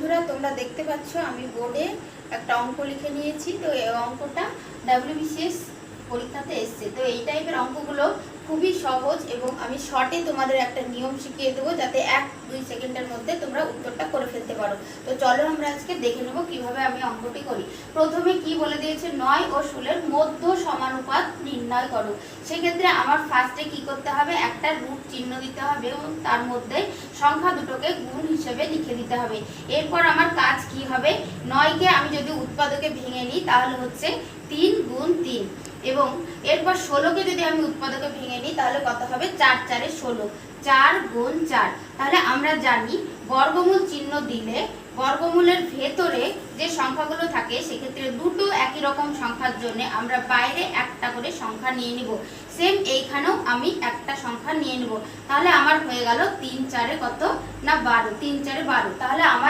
বন্ধুরা তোমরা দেখতে পাচ্ছ আমি বোর্ডে একটা অঙ্ক লিখে নিয়েছি। তো এই অঙ্কটা WBCS পরীক্ষাতে এসছে। তো এই টাইপের অঙ্কগুলো খুবই সহজ এবং আমি শর্টে তোমাদের একটা নিয়ম শিখিয়ে দেবো যাতে 1-2 সেকেন্ডের মধ্যে তোমরা উত্তরটা করে ফেলতে পারো। তো চলো আমরা আজকে দেখে নেবো কিভাবে আমি অঙ্কটি করি। প্রথমে কি বলে দিয়েছে, 9 ও 16 মধ্য সমানুপাত নির্ণয় করো। সেক্ষেত্রে আমার ফার্স্টে কি করতে হবে, একটা রুট চিহ্ন দিতে হবে এবং তার মধ্যে সংখ্যা দুটোকে গুণ হিসেবে লিখে দিতে হবে। এরপর আমার কাজ কি হবে, 9কে আমি যদি উৎপাদকে ভেঙে নিই তাহলে হচ্ছে 3 গুণ 3 এবং এরপর 16কে যদি আমি উৎপাদকে ভেঙে নিই তাহলে কত হবে, 4 4 16, 4 গুণ 4। তাহলে আমরা জানি বর্গমূল চিহ্ন দিলে বর্গমূলের ভেতরে যে সংখ্যাগুলো থাকে সেক্ষেত্রে দুটো একই রকম সংখ্যার জন্য আমরা বাইরে একটা করে সংখ্যা নিয়ে নিব। সেম এইখানেও আমি একটা সংখ্যা নিয়ে নেব। তাহলে আমার হয়ে গেল 3 4 কত না 12, 3 4 12। তাহলে আমার